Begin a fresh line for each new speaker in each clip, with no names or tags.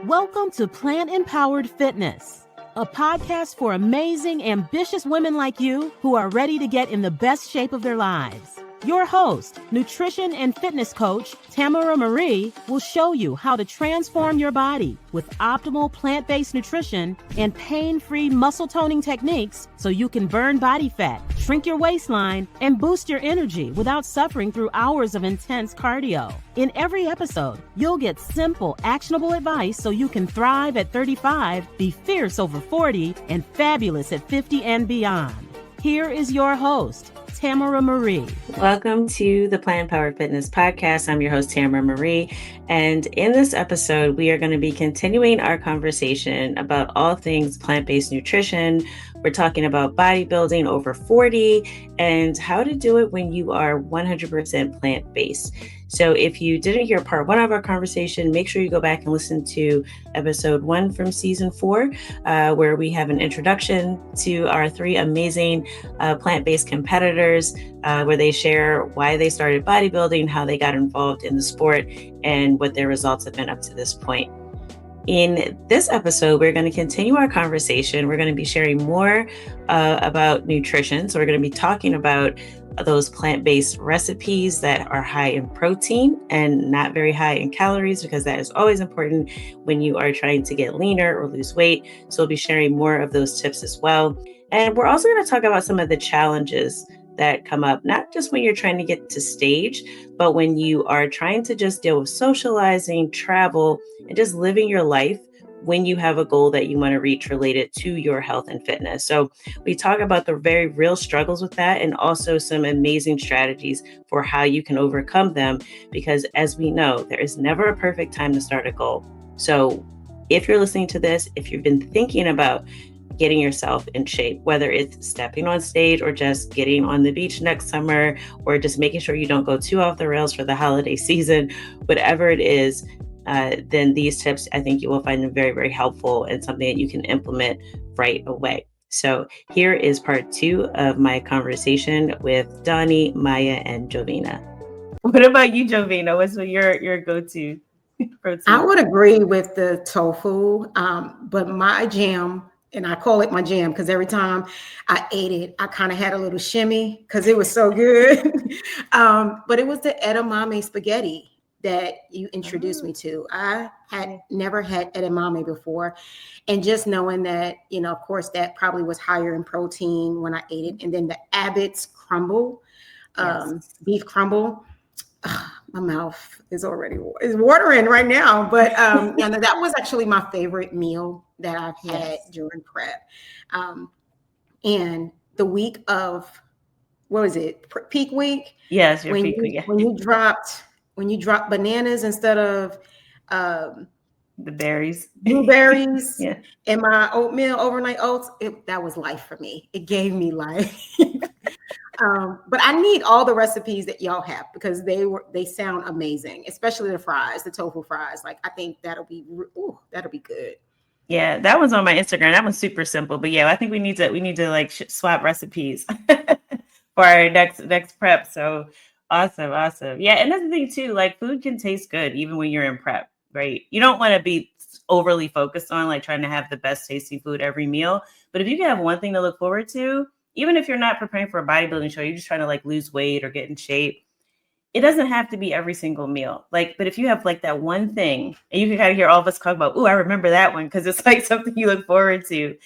Welcome to Plant Empowered Fitness, a podcast for amazing, ambitious women like you who are ready to get in the best shape of their lives. Your host, nutrition and fitness coach, Tamara Marie, will show you how to transform your body with optimal plant-based nutrition and pain-free muscle toning techniques so you can burn body fat, shrink your waistline, and boost your energy without suffering through hours of intense cardio. In every episode, you'll get simple, actionable advice so you can thrive at 35, be fierce over 40, and fabulous at 50 and beyond. Here is your host, Tamara Marie.
Welcome to the Plant Empowered Fitness Podcast. I'm your host, Tamara Marie. And in this episode, we are going to be continuing our conversation about all things plant-based nutrition. We're talking about bodybuilding over 40 and how to do it when you are 100% plant-based. So if you didn't hear part one of our conversation, make sure you go back and listen to episode 1 from season 4, where we have an introduction to our 3 amazing plant-based competitors, where they share why they started bodybuilding, how they got involved in the sport, and what their results have been up to this point. In this episode, we're going to continue our conversation. We're going to be sharing more about nutrition. So we're going to be talking about those plant-based recipes that are high in protein and not very high in calories, because that is always important when you are trying to get leaner or lose weight. So we'll be sharing more of those tips as well. And we're also going to talk about some of the challenges that come up, not just when you're trying to get to stage, but when you are trying to just deal with socializing, travel, and just living your life when you have a goal that you want to reach related to your health and fitness. So we talk about the very real struggles with that and also some amazing strategies for how you can overcome them, because as we know, there is never a perfect time to start a goal. So if you're listening to this, if you've been thinking about getting yourself in shape, whether it's stepping on stage or just getting on the beach next summer, or just making sure you don't go too off the rails for the holiday season, whatever it is, then these tips, I think you will find them very, very helpful and something that you can implement right away. So here is part 2 of my conversation with Donnie, Miaya, and Jovina. What about you, Jovina? What's your go-to protein?
I would agree with the tofu, but my jam, and I call it my jam because every time I ate it, I kind of had a little shimmy because it was so good. But it was the edamame spaghetti that you introduced me to. I had never had edamame before. And just knowing that, of course, that probably was higher in protein when I ate it. And then the Abbott's crumble, beef crumble. My mouth is watering right now. But that was actually my favorite meal that I've had during prep. And the week of, what was it? Peak week?
Yes, your peak week.
When you dropped bananas instead of
the berries,
blueberries, and my oatmeal, overnight oats, that was life for me. It gave me life. But I need all the recipes that y'all have because they sound amazing, especially the fries, the tofu fries. Like, I think that'll be good. Yeah,
that one's on my Instagram. That one's super simple. But I think we need to like swap recipes for our next prep. So awesome. Yeah, and that's the thing too. Like, food can taste good even when you're in prep, right? You don't want to be overly focused on like trying to have the best tasting food every meal. But if you can have one thing to look forward to, even if you're not preparing for a bodybuilding show, you're just trying to like lose weight or get in shape, it doesn't have to be every single meal. Like, but if you have like that one thing, and you can kind of hear all of us talk about, I remember that one, because it's like something you look forward to.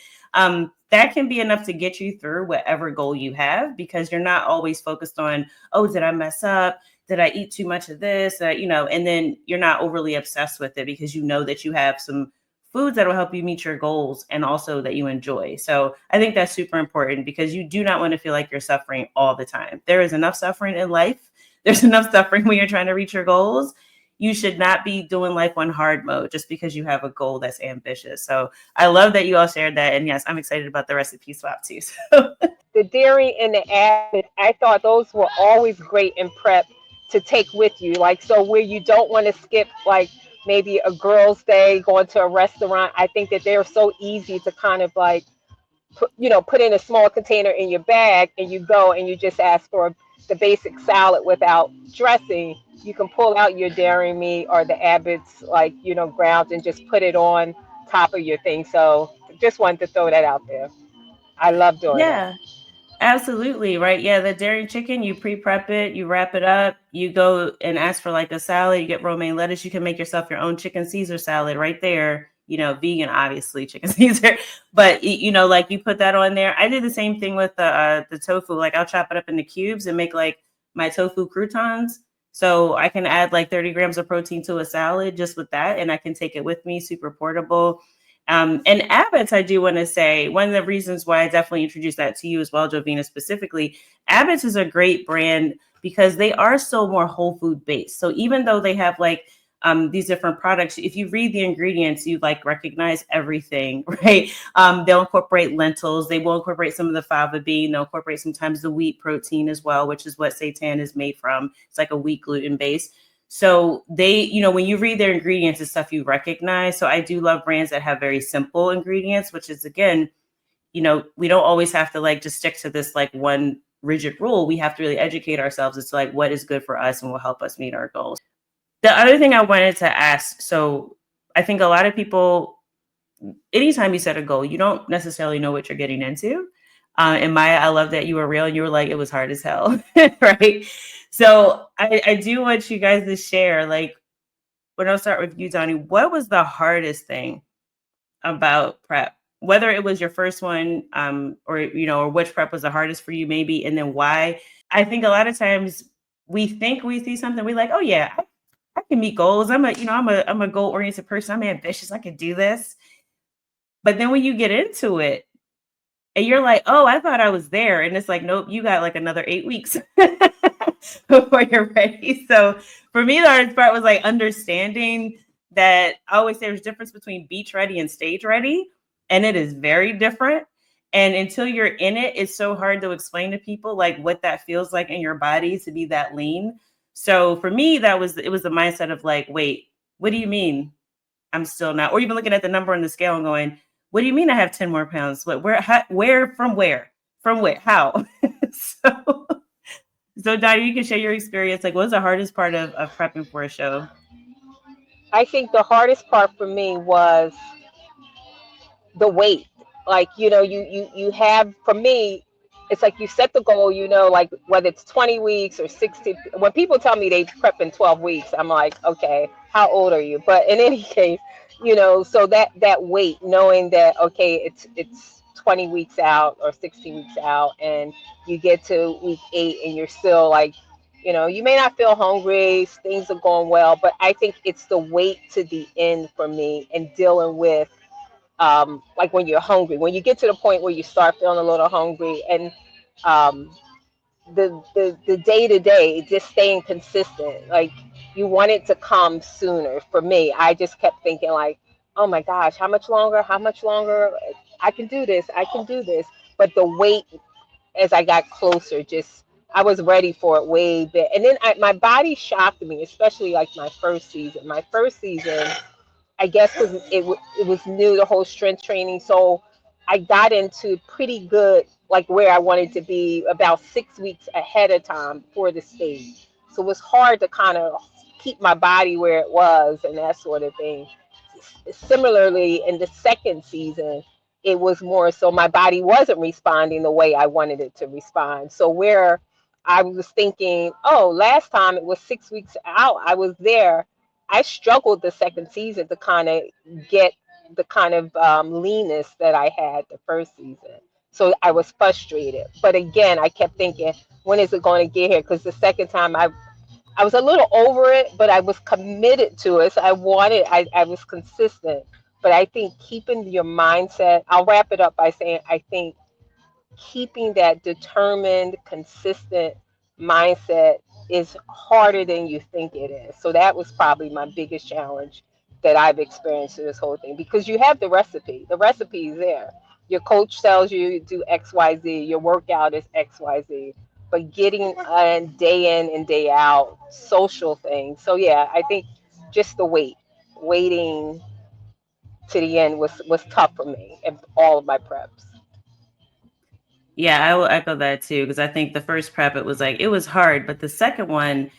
That can be enough to get you through whatever goal you have, because you're not always focused on, did I mess up? Did I eat too much of this? And then you're not overly obsessed with it because you know that you have some foods that will help you meet your goals and also that you enjoy. So I think that's super important, because you do not want to feel like you're suffering all the time. There is enough suffering in life. There's enough suffering when you're trying to reach your goals. You should not be doing life on hard mode just because you have a goal that's ambitious. So I love that you all shared that. And yes, I'm excited about the recipe swap too. So.
The dairy and the Abbott, I thought those were always great in prep to take with you. Like, so where you don't want to skip like maybe a girl's day, going to a restaurant, I think that they're so easy to kind of like, put in a small container in your bag, and you go and you just ask for the basic salad without dressing, you can pull out your dairy meat or the Abbott's, like, grounds, and just put it on top of your thing. So just wanted to throw that out there. I love doing that.
Yeah. Absolutely, right? Yeah, the dairy chicken, you pre-prep it, you wrap it up, you go and ask for like a salad, you get romaine lettuce, you can make yourself your own chicken Caesar salad right there. Vegan, obviously, chicken Caesar, but like you put that on there. I did the same thing with the tofu. Like I'll chop it up into cubes and make like my tofu croutons. So I can add like 30 grams of protein to a salad just with that, and I can take it with me, super portable. And Abbott's, I do want to say, one of the reasons why I definitely introduced that to you as well, Jovina, specifically, Abbott's is a great brand because they are still more whole food based. So even though they have like these different products, if you read the ingredients, you like recognize everything, right? They'll incorporate lentils. They will incorporate some of the fava bean. They'll incorporate sometimes the wheat protein as well, which is what seitan is made from. It's like a wheat gluten base. So they, when you read their ingredients, it's stuff you recognize. So I do love brands that have very simple ingredients, which is, again, we don't always have to like just stick to this like one rigid rule. We have to really educate ourselves as to like what is good for us and will help us meet our goals. The other thing I wanted to ask, so I think a lot of people, anytime you set a goal, you don't necessarily know what you're getting into. And Miaya, I love that you were real and you were like, it was hard as hell, right? So I do want you guys to share, like, when I'll start with you, Donnie, what was the hardest thing about prep? Whether it was your first one, or which prep was the hardest for you maybe, and then why? I think a lot of times we think we see something, we're like, oh yeah, I can meet goals. I'm a goal-oriented person. I'm ambitious. I can do this. But then when you get into it, and you're like, oh, I thought I was there. And it's like, nope, you got like another 8 weeks before you're ready. So for me, the hardest part was like understanding that I always say there's a difference between beach ready and stage ready. And it is very different. And until you're in it, it's so hard to explain to people like what that feels like in your body to be that lean. So for me, it was the mindset of like, wait, what do you mean I'm still not? Or even looking at the number on the scale and going, what do you mean I have 10 more pounds? What, from where, how? So Donnie, you can share your experience. Like, what was the hardest part of prepping for a show?
I think the hardest part for me was the weight. Like, you have, for me, it's like you set the goal, like whether it's 20 weeks or 60. When people tell me they prep in 12 weeks, I'm like, okay, how old are you? But in any case, so that weight, knowing that, okay, it's 20 weeks out or 60 weeks out, and you get to week 8 and you're still like, you may not feel hungry, things are going well, but I think it's the weight to the end for me, and dealing with like when you're hungry, when you get to the point where you start feeling a little hungry, and um, the day to day, just staying consistent. Like, you want it to come sooner. For me, I just kept thinking like, oh my gosh, how much longer? How much longer? I can do this. I can do this. But the weight, as I got closer, just I was ready for it way bit. And then my body shocked me, especially like my first season. My first season, I guess because it was new, the whole strength training. So I got into pretty good, like where I wanted to be about 6 weeks ahead of time for the stage. So it was hard to kind of keep my body where it was and that sort of thing. Similarly, in the second season, it was more so my body wasn't responding the way I wanted it to respond. So where I was thinking, oh, last time it was 6 weeks out, I was there. I struggled the second season to kind of get the kind of leanness that I had the first season. So I was frustrated. But again, I kept thinking, when is it going to get here? Because the second time I was a little over it, but I was committed to it. So I was consistent. But I think keeping your mindset, I'll wrap it up by saying, I think keeping that determined, consistent mindset is harder than you think it is. So that was probably my biggest challenge that I've experienced in this whole thing, because you have the recipe. The recipe is there. Your coach tells you do XYZ, your workout is XYZ, but getting day in and day out social things. So yeah, I think just the waiting to the end was tough for me in all of my preps.
Yeah, I will echo that too, because I think the first prep, it was hard, but the second one,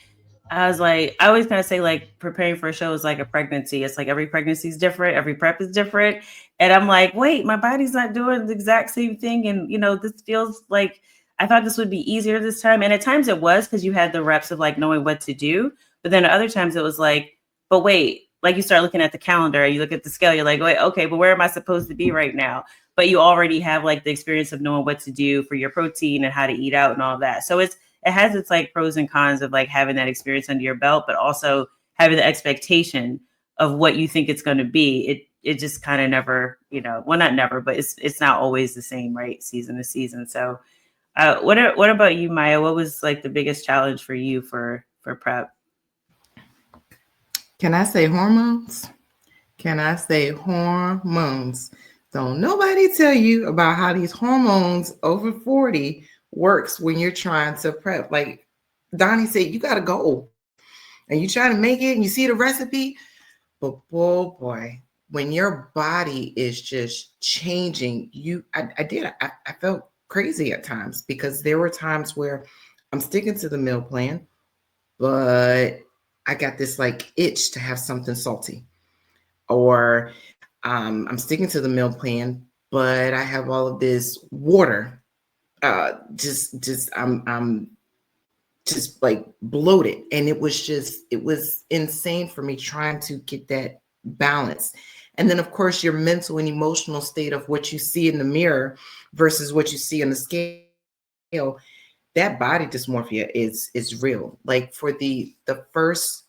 I was like, I always kind of say like preparing for a show is like a pregnancy. It's like every pregnancy is different, every prep is different. And I'm like, wait, my body's not doing the exact same thing. And, this feels like I thought this would be easier this time. And at times it was because you had the reps of like knowing what to do. But then at other times it was like, but wait, like you start looking at the calendar, you look at the scale, you're like, wait, okay, but where am I supposed to be right now? But you already have like the experience of knowing what to do for your protein and how to eat out and all that. So it has its like pros and cons of like having that experience under your belt, but also having the expectation of what you think it's going to be. It just kind of never, well, not never, but it's not always the same, right? Season to season. So what about you, Miaya? What was like the biggest challenge for you for prep?
Can I say hormones? Don't nobody tell you about how these hormones over 40 works when you're trying to prep. Like Donnie said, you got to go and you try to make it and you see the recipe. But boy, when your body is just changing, I felt crazy at times because there were times where I'm sticking to the meal plan, but I got this like itch to have something salty, or I'm sticking to the meal plan, but I have all of this water. I'm just like bloated, and it was insane for me trying to get that balance. And then of course your mental and emotional state of what you see in the mirror versus what you see on the scale. That body dysmorphia is real. Like for the first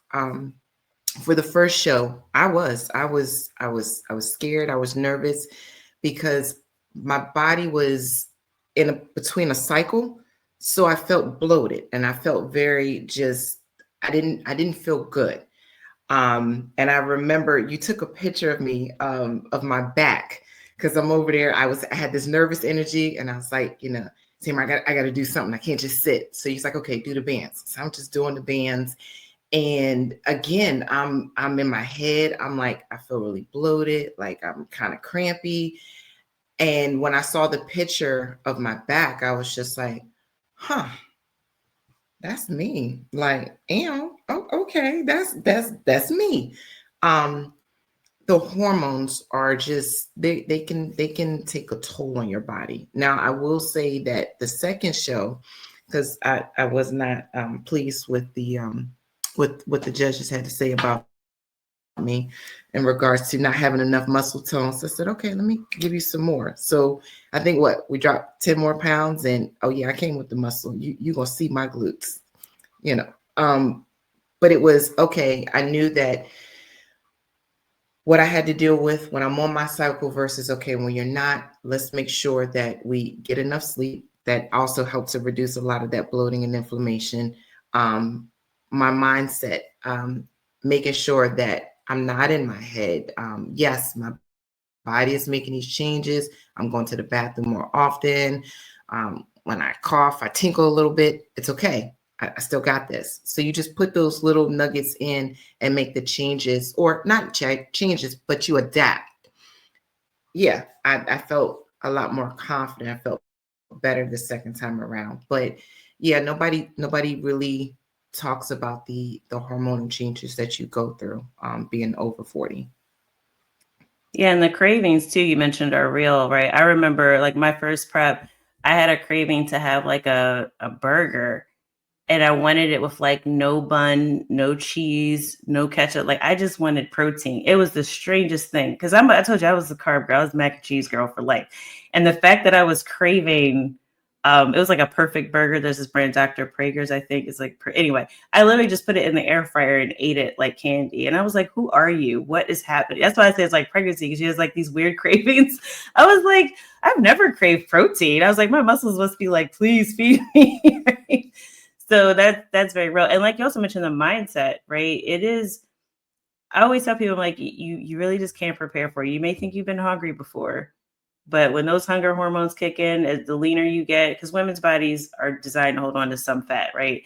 show, I was scared. I was nervous because my body was between a cycle. So I felt bloated and I felt very I didn't feel good. And I remember you took a picture of me, of my back, because I'm over there. I had this nervous energy and I was like, Tamara, I got to do something. I can't just sit. So he's like, okay, do the bands. So I'm just doing the bands. And again, I'm in my head. I'm like, I feel really bloated. Like I'm kind of crampy. And when I saw the picture of my back, I was just like, huh, that's me. Like, oh, okay, that's me. The hormones are just they can take a toll on your body. Now, I will say that the second show, because I was not pleased with the what the judges had to say about me in regards to not having enough muscle tone. So I said, okay, let me give you some more. So I think we dropped 10 more pounds, and oh yeah, I came with the muscle. You gonna see my glutes, but it was okay. I knew that what I had to deal with when I'm on my cycle versus, okay, when you're not, let's make sure that we get enough sleep. That also helps to reduce a lot of that bloating and inflammation. My mindset, making sure that I'm not in my head. Yes, my body is making these changes. I'm going to the bathroom more often. When I cough, I tinkle a little bit. It's okay. I still got this. So you just put those little nuggets in and make the changes, or not changes, but you adapt. Yeah, I felt a lot more confident. I felt better the second time around. But yeah, nobody really talks about the hormonal changes that you go through being over 40.
Yeah, and the cravings too you mentioned are real, right? I remember like my first prep, I had a craving to have like a burger, and I wanted it with like no bun, no cheese, no ketchup. Like I just wanted protein. It was the strangest thing because I told you I was a carb girl. I was a mac and cheese girl for life. And the fact that I was craving, it was like a perfect burger. There's this brand, Dr. Prager's, I think. It's like, anyway, I literally just put it in the air fryer and ate it like candy. And I was like, who are you? What is happening? That's why I say it's like pregnancy, because she has like these weird cravings. I was like, I've never craved protein. I was like, my muscles must be like, please feed me. Right? So that's very real. And like you also mentioned the mindset, right? It is, I always tell people, like, you really just can't prepare for it. You may think you've been hungry before, but when those hunger hormones kick in, as the leaner you get, because women's bodies are designed to hold on to some fat, right?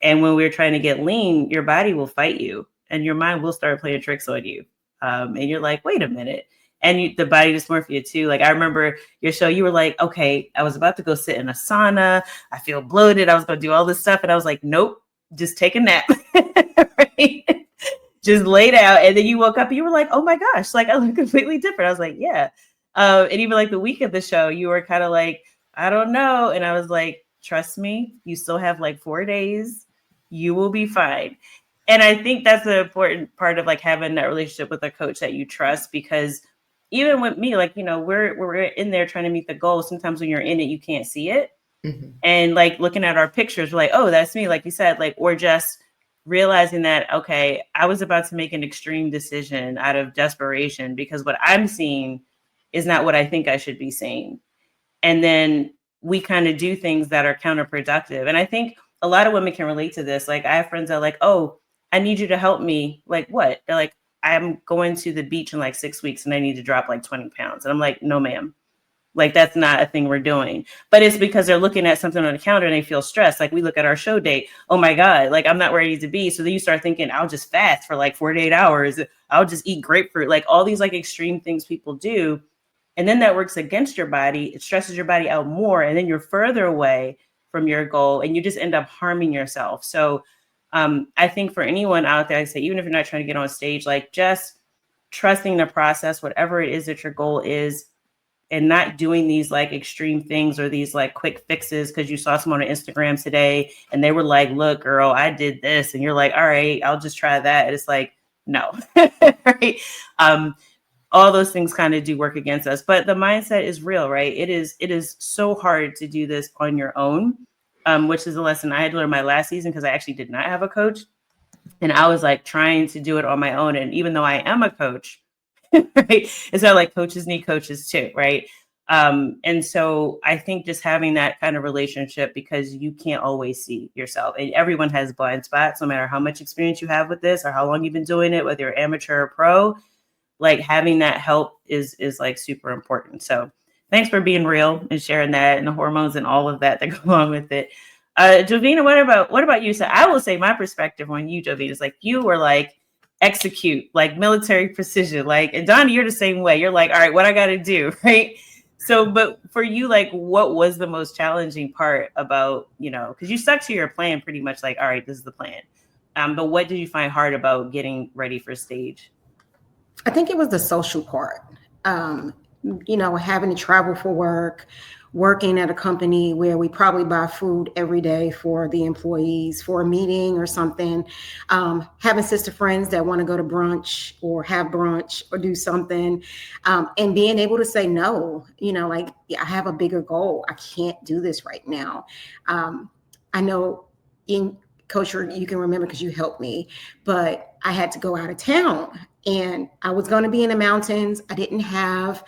And when we're trying to get lean, your body will fight you and your mind will start playing tricks on you. And you're like, wait a minute. And the body dysmorphia too. Like I remember your show, you were like, okay, I was about to go sit in a sauna. I feel bloated. I was going to do all this stuff. And I was like, nope, just take a nap, right? Just laid out. And then you woke up and you were like, oh my gosh, like I look completely different. I was like, yeah. And even like the week of the show, you were kind of like, I don't know. And I was like, trust me, you still have like 4 days. You will be fine. And I think that's the important part of like having that relationship with a coach that you trust, because even with me, like, you know, we're in there trying to meet the goal. Sometimes when you're in it, you can't see it. Mm-hmm. And like looking at our pictures, we're like, oh, that's me. Like you said, like, or just realizing that, okay, I was about to make an extreme decision out of desperation because what I'm seeing is not what I think I should be seeing. And then we kind of do things that are counterproductive. And I think a lot of women can relate to this. Like I have friends that are like, oh, I need you to help me. Like what? They're like, I'm going to the beach in like 6 weeks and I need to drop like 20 pounds. And I'm like, no, ma'am. Like, that's not a thing we're doing. But it's because they're looking at something on the counter and they feel stressed. Like we look at our show date. Oh my God, like I'm not where I need to be. So then you start thinking, I'll just fast for like 48 hours. I'll just eat grapefruit. Like all these like extreme things people do. And then that works against your body. It stresses your body out more. And then you're further away from your goal and you just end up harming yourself. So I think for anyone out there, I say, even if you're not trying to get on stage, like just trusting the process, whatever it is that your goal is, and not doing these like extreme things or these like quick fixes because you saw someone on Instagram today and they were like, look, girl, I did this. And you're like, all right, I'll just try that. And it's like, no, right? All those things kind of do work against us, but the mindset is real, right? It is so hard to do this on your own, which is a lesson I had to learn my last season because I actually did not have a coach. And I was like trying to do it on my own. And even though I am a coach, right, it's not like coaches need coaches too, right? And so I think just having that kind of relationship, because you can't always see yourself and everyone has blind spots, no matter how much experience you have with this or how long you've been doing it, whether you're amateur or pro, like having that help is like super important. So thanks for being real and sharing that and the hormones and all of that go along with it. Jovina, what about you? So I will say my perspective on you, Jovina, is like you were like execute, like military precision, like, and Donnie, you're the same way. You're like, all right, what I got to do, right? So, but for you, like, what was the most challenging part about, you know, because you stuck to your plan pretty much, like, all right, this is the plan. But what did you find hard about getting ready for stage?
I think it was the social part. You know, having to travel for work, working at a company where we probably buy food every day for the employees for a meeting or something, having sister friends that want to go to brunch or have brunch or do something, and being able to say no, you know, like, yeah, I have a bigger goal. I can't do this right now. I know in Coach, you can remember because you helped me, but I had to go out of town and I was going to be in the mountains. I didn't have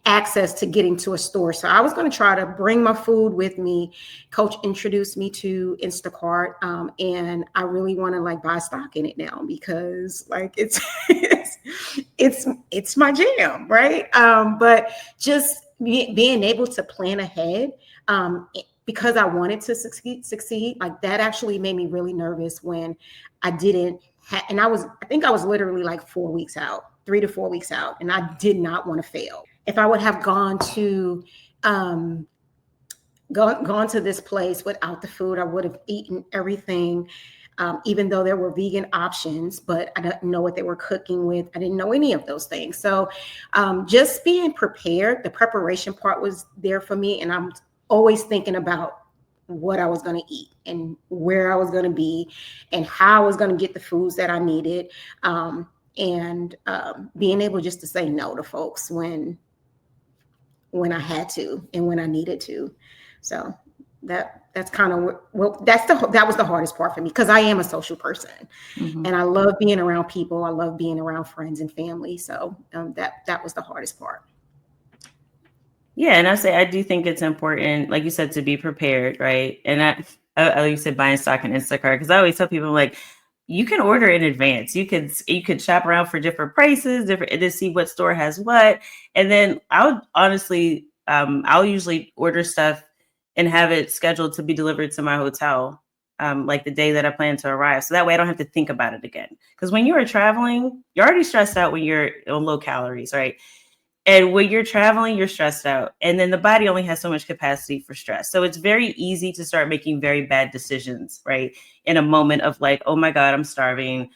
access to getting to a store. So I was going to try to bring my food with me. Coach introduced me to Instacart. And I really want to like buy stock in it now because like it's my jam, right? But just being able to plan ahead, because I wanted to succeed, like that actually made me really nervous when I didn't and I think I was literally like 4 weeks out, 3 to 4 weeks out, and I did not want to fail. If I would have gone to this place without the food, I would have eaten everything, even though there were vegan options, but I didn't know what they were cooking with. I didn't know any of those things. So just being prepared, the preparation part was there for me, and I'm always thinking about what I was going to eat and where I was going to be and how I was going to get the foods that I needed. And being able just to say no to folks when I had to and when I needed to. So that's kind of that was the hardest part for me because I am a social person, mm-hmm. and I love being around people. I love being around friends and family. So that was the hardest part.
Yeah, and I do think it's important, like you said, to be prepared, right? And I you said buying stock in Instacart, because I always tell people like you can order in advance. You could shop around for different prices, to see what store has what, and then I'll usually order stuff and have it scheduled to be delivered to my hotel, like the day that I plan to arrive. So that way I don't have to think about it again. Because when you are traveling, you're already stressed out when you're on low calories, right? And when you're traveling, you're stressed out. And then the body only has so much capacity for stress. So it's very easy to start making very bad decisions, right? In a moment of like, oh my God, I'm starving.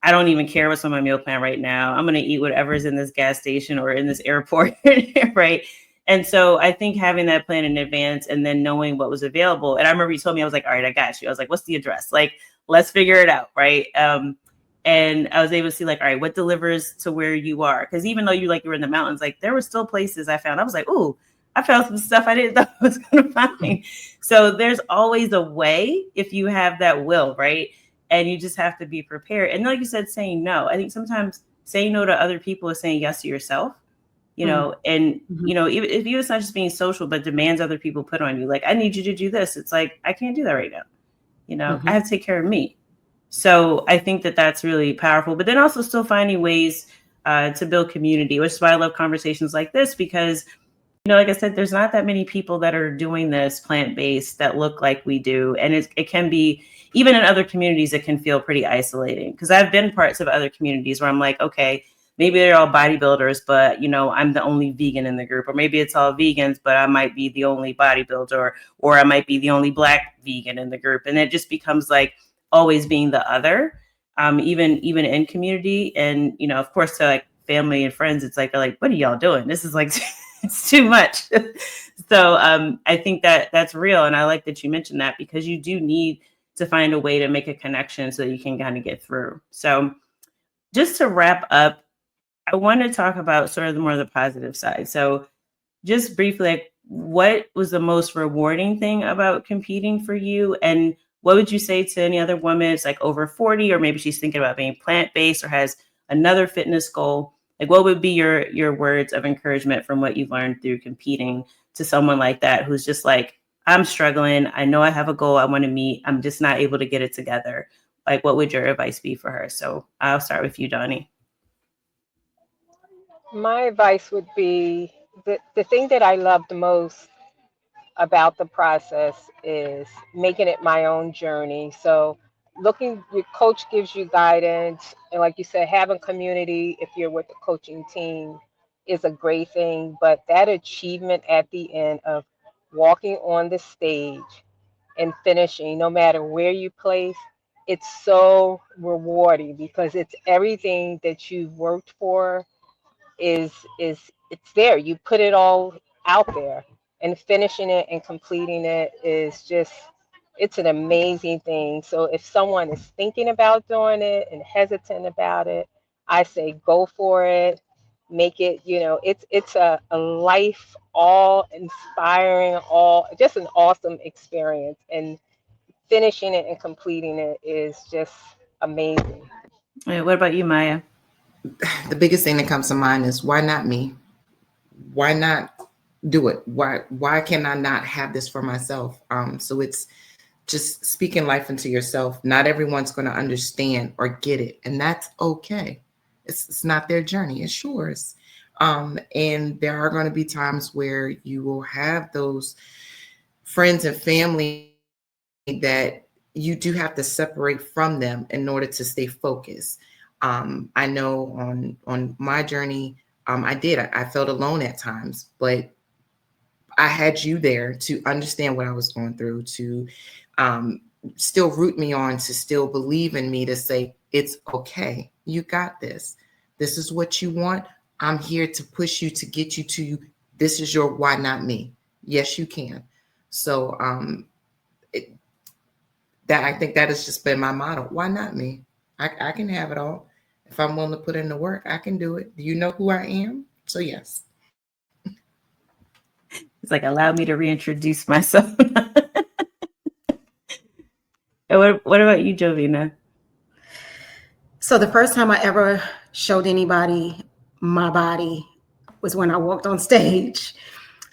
I don't even care what's on my meal plan right now. I'm going to eat whatever's in this gas station or in this airport, right? And so I think having that plan in advance and then knowing what was available. And I remember you told me, I was like, all right, I got you. I was like, what's the address? Like, let's figure it out, right? And I was able to see like, all right, what delivers to where you are? Because even though you were in the mountains, like there were still places I found. I was like, ooh, I found some stuff I didn't know I was going to find. So there's always a way if you have that will, right? And you just have to be prepared. And like you said, saying no. I think sometimes saying no to other people is saying yes to yourself, you know, and, you know, if you, it's not just being social, but demands other people put on you. Like, I need you to do this. It's like, I can't do that right now. You know, I have to take care of me. So I think that that's really powerful, but then also still finding ways to build community, which is why I love conversations like this, because, you know, like I said, there's not that many people that are doing this plant-based that look like we do. And it can be, even in other communities, it can feel pretty isolating, because I've been parts of other communities where I'm like, okay, maybe they're all bodybuilders, but, you know, I'm the only vegan in the group, or maybe it's all vegans, but I might be the only bodybuilder, or I might be the only Black vegan in the group. And it just becomes like always being the other, even in community. And, you know, of course, to like family and friends, it's like, they're like, what are y'all doing? This is like, it's too much. So I think that that's real. And I like that you mentioned that, because you do need to find a way to make a connection so that you can kind of get through. So just to wrap up, I want to talk about sort of the more the positive side. So just briefly, like, what was the most rewarding thing about competing for you? And what would you say to any other woman? It's like over 40, or maybe she's thinking about being plant-based or has another fitness goal. Like, what would be your words of encouragement from what you've learned through competing to someone like that, who's just like, I'm struggling. I know I have a goal I want to meet. I'm just not able to get it together. Like, what would your advice be for her? So I'll start with you, Donnie.
My advice would be the thing that I love the most about the process is making it my own journey. So your coach gives you guidance, and like you said, having community if you're with the coaching team is a great thing, but that achievement at the end of walking on the stage and finishing, no matter where you place, it's so rewarding, because it's everything that you've worked for is it's there. You put it all out there, and finishing it and completing it is just, it's an amazing thing. So if someone is thinking about doing it and hesitant about it, I say go for it. Make it, you know, it's a life all inspiring, all just an awesome experience, and finishing it and completing it is just amazing.
What about you, Maya?
The biggest thing that comes to mind is, why not me? Why not do it? Why can I not have this for myself? So it's just speaking life into yourself. Not everyone's going to understand or get it, and that's okay. It's not their journey, it's yours. And there are going to be times where you will have those friends and family that you do have to separate from them in order to stay focused. I know on my journey, I felt alone at times, but I had you there to understand what I was going through, to still root me on, to still believe in me, to say, it's okay. You got this. This is what you want. I'm here to push you, to get you to, this is your why not me. Yes, you can. So I think that has just been my motto. Why not me? I can have it all. If I'm willing to put in the work, I can do it. Do you know who I am? So yes.
It's like, allow me to reintroduce myself. And what about you, Jovina?
So the first time I ever showed anybody my body was when I walked on stage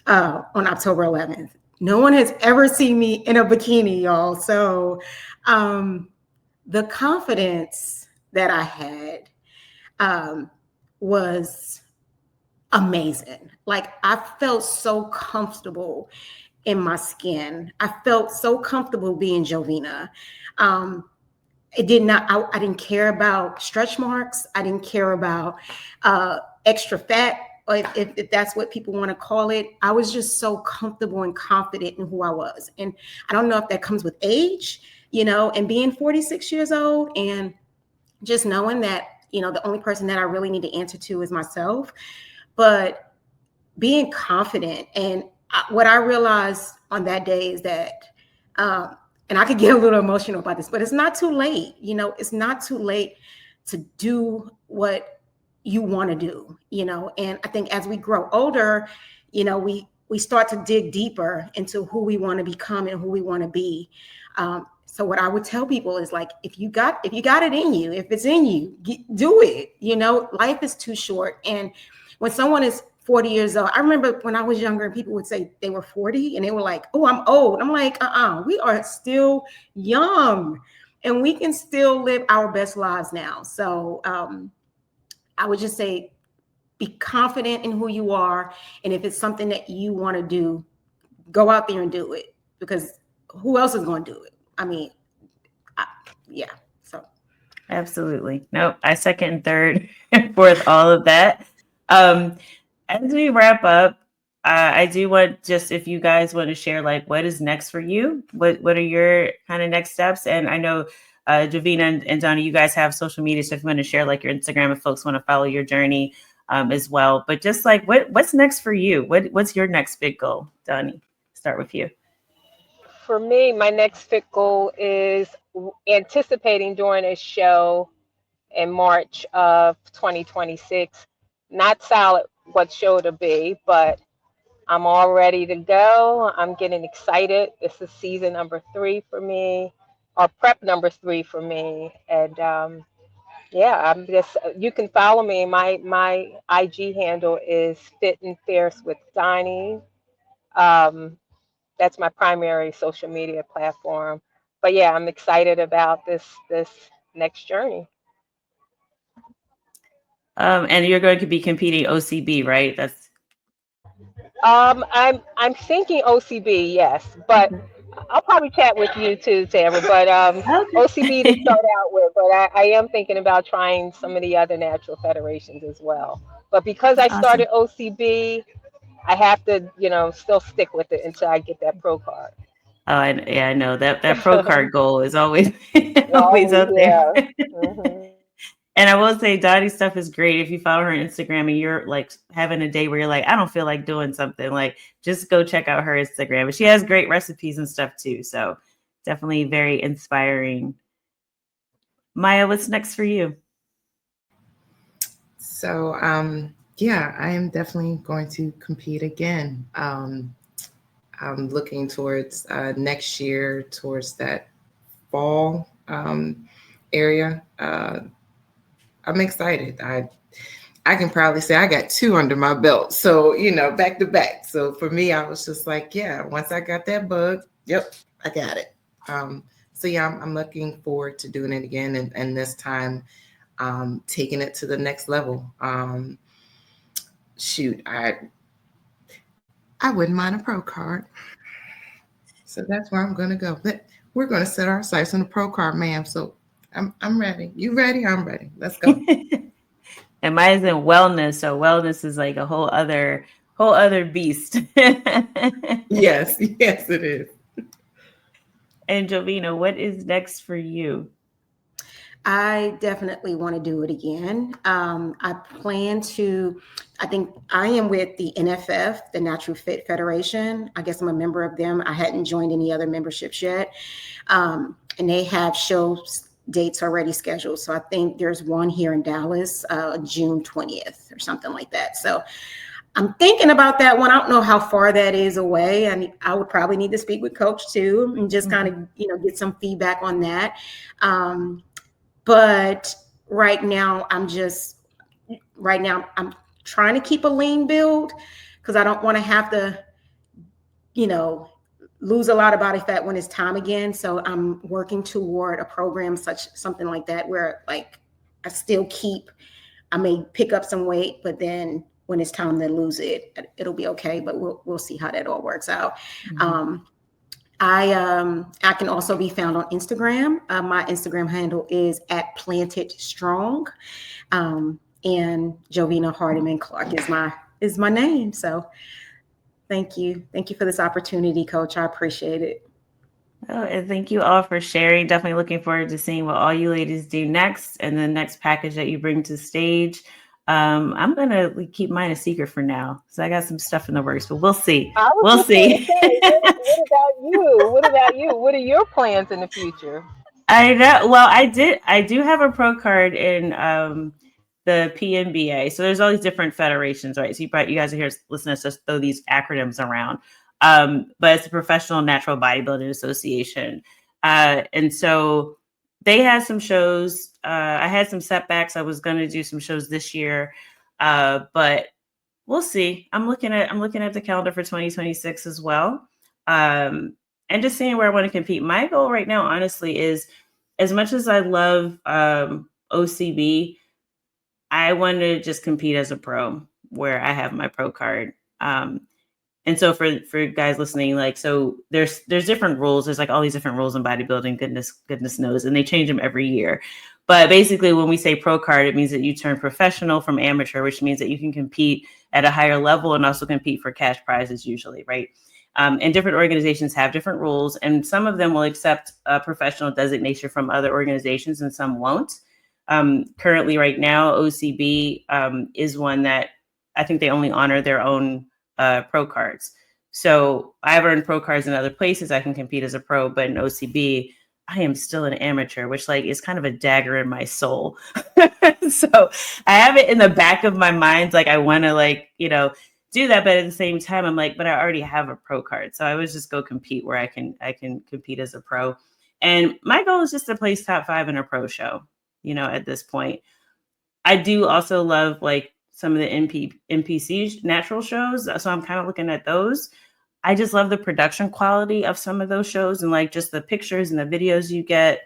on October 11th. No one has ever seen me in a bikini, y'all. So the confidence that I had was amazing. Like, I felt so comfortable in my skin. I felt so comfortable being Jovina. It did not, I didn't care about stretch marks. I didn't care about extra fat or if that's what people want to call it, I was just so comfortable and confident in who I was. And I don't know if that comes with age, and being 46 years old and just knowing that, the only person that I really need to answer to is myself. But being confident, and what I realized on that day is that, and I could get a little emotional about this, but it's not too late. It's not too late to do what you want to do, and I think as we grow older, we start to dig deeper into who we want to become and who we want to be. So what I would tell people is, like, if you got it in you, if it's in you, do it. Life is too short. And when someone is 40 years old, I remember when I was younger, people would say they were 40 and they were like, "Oh, I'm old." I'm like, we are still young and we can still live our best lives now. So I would just say, be confident in who you are. And if it's something that you want to do, go out there and do it, because who else is going to do it? I mean, yeah. So.
Absolutely. Nope. I second and third and fourth all of that. As we wrap up, I do want, just if you guys want to share, like, what is next for you? What are your kind of next steps? And I know Jovina and Donnie, you guys have social media, so if you want to share, like, your Instagram, if folks want to follow your journey as well. But just like, what's next for you? What's your next big goal? Donnie, start with you.
For me, my next fit goal is anticipating doing a show in March of 2026. Not solid what show to be, but I'm all ready to go. I'm getting excited. This is season number 3 for me, or prep number 3 for me. And I'm just, you can follow me. My IG handle is Fit and Fierce with Donnie. That's my primary social media platform. But yeah, I'm excited about this next journey.
And you're going to be competing OCB, right? That's
I'm thinking OCB, yes, but I'll probably chat with you too, Tamara. But OCB to start out with, but I am thinking about trying some of the other natural federations as well. But because I started OCB, I have to, still stick with it until I get that pro card.
Oh, I know that pro card goal is always always out there.
Mm-hmm.
And I will say, Dottie's stuff is great. If you follow her on Instagram and you're like having a day where you're like, I don't feel like doing something, like, just go check out her Instagram. But she has great recipes and stuff too. So definitely very inspiring. Maya, what's next for you?
So, yeah, I am definitely going to compete again. I'm looking towards next year, towards that fall area. I'm excited. I can probably say I got 2 under my belt. So, back to back. So for me, I was just like, yeah, once I got that bug, yep, I got it. So yeah, I'm looking forward to doing it again. And this time, taking it to the next level. Shoot, I wouldn't mind a pro card. So that's where I'm going to go. But we're going to set our sights on the pro card, ma'am. So I'm ready. You ready? I'm ready. Let's go.
And mine's in wellness. So wellness is like a whole other beast.
Yes, it is.
And Jovina, what is next for you?
I definitely want to do it again. I think I am with the NFF, the Natural Fit Federation. I guess I'm a member of them. I hadn't joined any other memberships yet. And they have shows dates already scheduled. So I think there's one here in Dallas, June 20th or something like that. So I'm thinking about that one. I don't know how far that is away. I would probably need to speak with Coach too and just kind of, get some feedback on that. But right now I'm trying to keep a lean build because I don't want to have to, lose a lot of body fat when it's time again. So I'm working toward a program something like that, where like I may pick up some weight, but then when it's time to lose it, it'll be okay. But we'll see how that all works out. Mm-hmm. I can also be found on Instagram. My Instagram handle is @PlantedStrong. And Jovina Hardiman Clark is my is my name. So thank you. Thank you for this opportunity, Coach. I appreciate it.
Oh, and thank you all for sharing. Definitely looking forward to seeing what all you ladies do next and the next package that you bring to the stage. I'm going to keep mine a secret for now. So I got some stuff in the works, but we'll see.
I was
We'll
just going to
see.
say, what about you? What about you? What are your plans in the future?
I know. Well, I do have a pro card in the PNBA. So there's all these different federations, right? So you guys are here listening to us throw these acronyms around. But it's the Professional Natural Bodybuilding Association. And so they had some shows. I had some setbacks. I was going to do some shows this year, but we'll see. I'm looking at the calendar for 2026 as well. And just seeing where I want to compete. My goal right now, honestly, is as much as I love OCB, I want to just compete as a pro where I have my pro card. And so for guys listening, like, so there's different rules. There's like all these different rules in bodybuilding, goodness knows, and they change them every year. But basically, when we say pro card, it means that you turn professional from amateur, which means that you can compete at a higher level and also compete for cash prizes usually, right? And different organizations have different rules, and some of them will accept a professional designation from other organizations and some won't. Currently, right now, OCB is one that I think they only honor their own pro cards. So I've earned pro cards in other places. I can compete as a pro, but in OCB, I am still an amateur, which like is kind of a dagger in my soul. So I have it in the back of my mind, like I want to do that, but at the same time, I'm like, but I already have a pro card, so I would just go compete where I can compete as a pro. And my goal is just to place top 5 in a pro show. At this point, I do also love like some of the NPC natural shows, so I'm kind of looking at those. I just love the production quality of some of those shows, and like just the pictures and the videos you get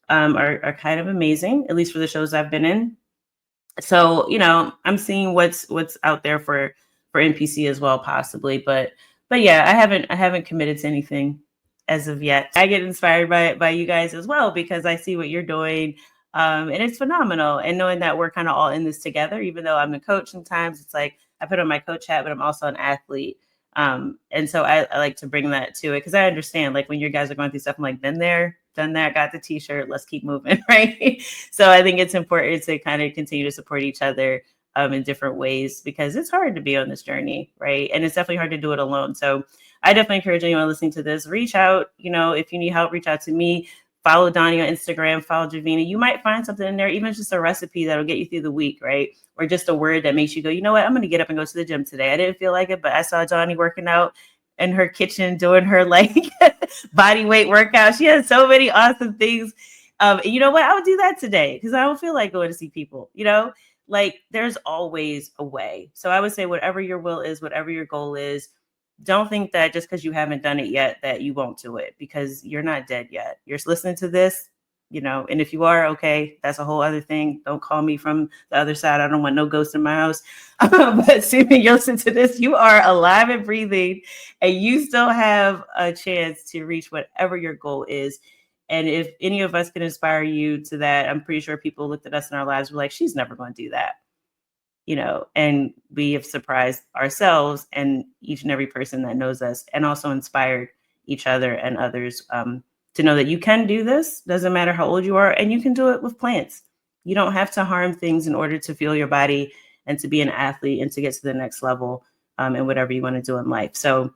are kind of amazing, at least for the shows I've been in. So I'm seeing what's out there for NPC as well, possibly, but yeah, I haven't committed to anything as of yet. I get inspired by you guys as well because I see what you're doing, and it's phenomenal. And knowing that we're kind of all in this together, even though I'm a coach, sometimes it's like I put on my coach hat, but I'm also an athlete. And so I like to bring that to it because I understand, like when you guys are going through stuff, I'm like, been there, done that, got the t-shirt, let's keep moving, right? So I think it's important to kind of continue to support each other in different ways because it's hard to be on this journey, right? And it's definitely hard to do it alone. So I definitely encourage anyone listening to this, reach out, if you need help, reach out to me. Follow Donnie on Instagram, follow Jovina. You might find something in there, even just a recipe that'll get you through the week, right? Or just a word that makes you go, you know what, I'm going to get up and go to the gym today. I didn't feel like it, but I saw Donnie working out in her kitchen, doing her like body weight workout. She has so many awesome things. You know what? I would do that today because I don't feel like going to see people, like there's always a way. So I would say whatever your will is, whatever your goal is, don't think that just because you haven't done it yet that you won't do it because you're not dead yet. You're listening to this, and if you are, okay, that's a whole other thing. Don't call me from the other side. I don't want no ghosts in my house. But assuming you listen to this, you are alive and breathing and you still have a chance to reach whatever your goal is. And if any of us can inspire you to that, I'm pretty sure people looked at us in our lives were like, she's never going to do that. And we have surprised ourselves and each and every person that knows us and also inspired each other and others to know that you can do this. Doesn't matter how old you are, and you can do it with plants. You don't have to harm things in order to fuel your body and to be an athlete and to get to the next level and whatever you want to do in life. So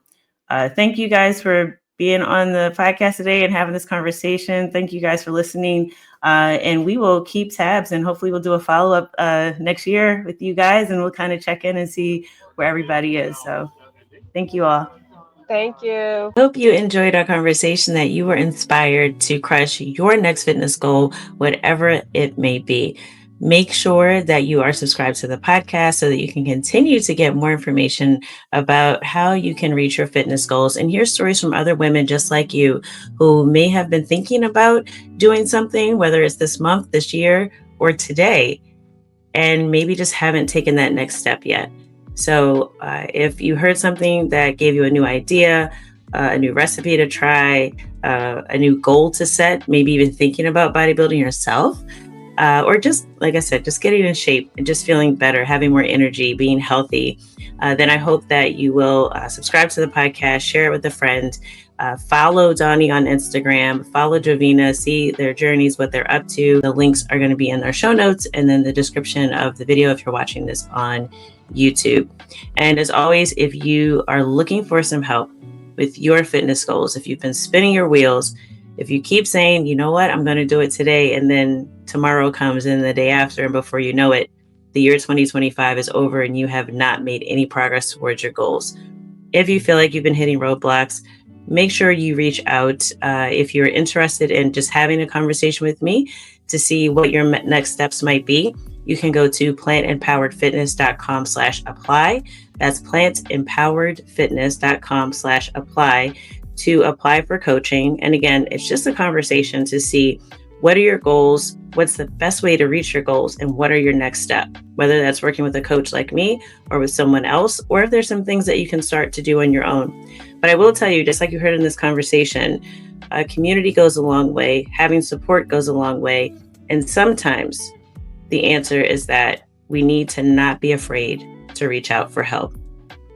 thank you guys for being on the podcast today and having this conversation. Thank you guys for listening. And we will keep tabs and hopefully we'll do a follow-up next year with you guys and we'll kind of check in and see where everybody is. So thank you all.
Thank you.
Hope you enjoyed our conversation, that you were inspired to crush your next fitness goal, whatever it may be. Make sure that you are subscribed to the podcast so that you can continue to get more information about how you can reach your fitness goals and hear stories from other women just like you who may have been thinking about doing something, whether it's this month, this year, or today, and maybe just haven't taken that next step yet. So if you heard something that gave you a new idea, a new recipe to try, a new goal to set, maybe even thinking about bodybuilding yourself, or just, like I said, just getting in shape and just feeling better, having more energy, being healthy, then I hope that you will subscribe to the podcast, share it with a friend, follow Donnie on Instagram, follow Jovina, see their journeys, what they're up to. The links are going to be in our show notes and then the description of the video if you're watching this on YouTube. And as always, if you are looking for some help with your fitness goals, if you've been spinning your wheels, if you keep saying, you know what, I'm going to do it today, and then tomorrow comes in the day after, and before you know it, the year 2025 is over and you have not made any progress towards your goals. If you feel like you've been hitting roadblocks, make sure you reach out if you're interested in just having a conversation with me to see what your next steps might be. You can go to plantempoweredfitness.com/apply. That's plantempoweredfitness.com/apply to apply for coaching. And again, it's just a conversation to see what are your goals, what's the best way to reach your goals, and what are your next steps, whether that's working with a coach like me or with someone else, or if there's some things that you can start to do on your own. But I will tell you, just like you heard in this conversation, a community goes a long way. Having support goes a long way. And sometimes the answer is that we need to not be afraid to reach out for help.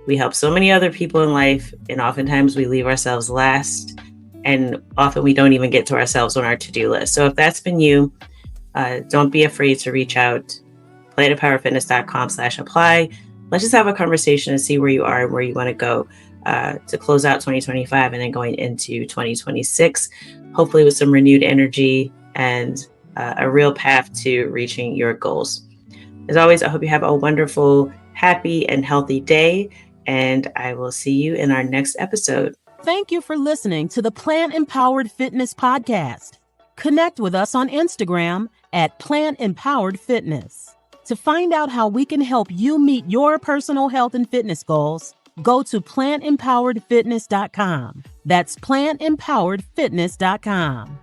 We help so many other people in life, and oftentimes we leave ourselves last, and often we don't even get to ourselves on our to-do list. So if that's been you, don't be afraid to reach out. plantempoweredfitness.com/apply. Let's just have a conversation and see where you are and where you want to go to close out 2025 and then going into 2026, hopefully with some renewed energy and a real path to reaching your goals. As always, I hope you have a wonderful, happy, and healthy day, and I will see you in our next episode.
Thank you for listening to the Plant Empowered Fitness Podcast. Connect with us on Instagram at Plant Empowered Fitness. To find out how we can help you meet your personal health and fitness goals, go to plantempoweredfitness.com. That's plantempoweredfitness.com.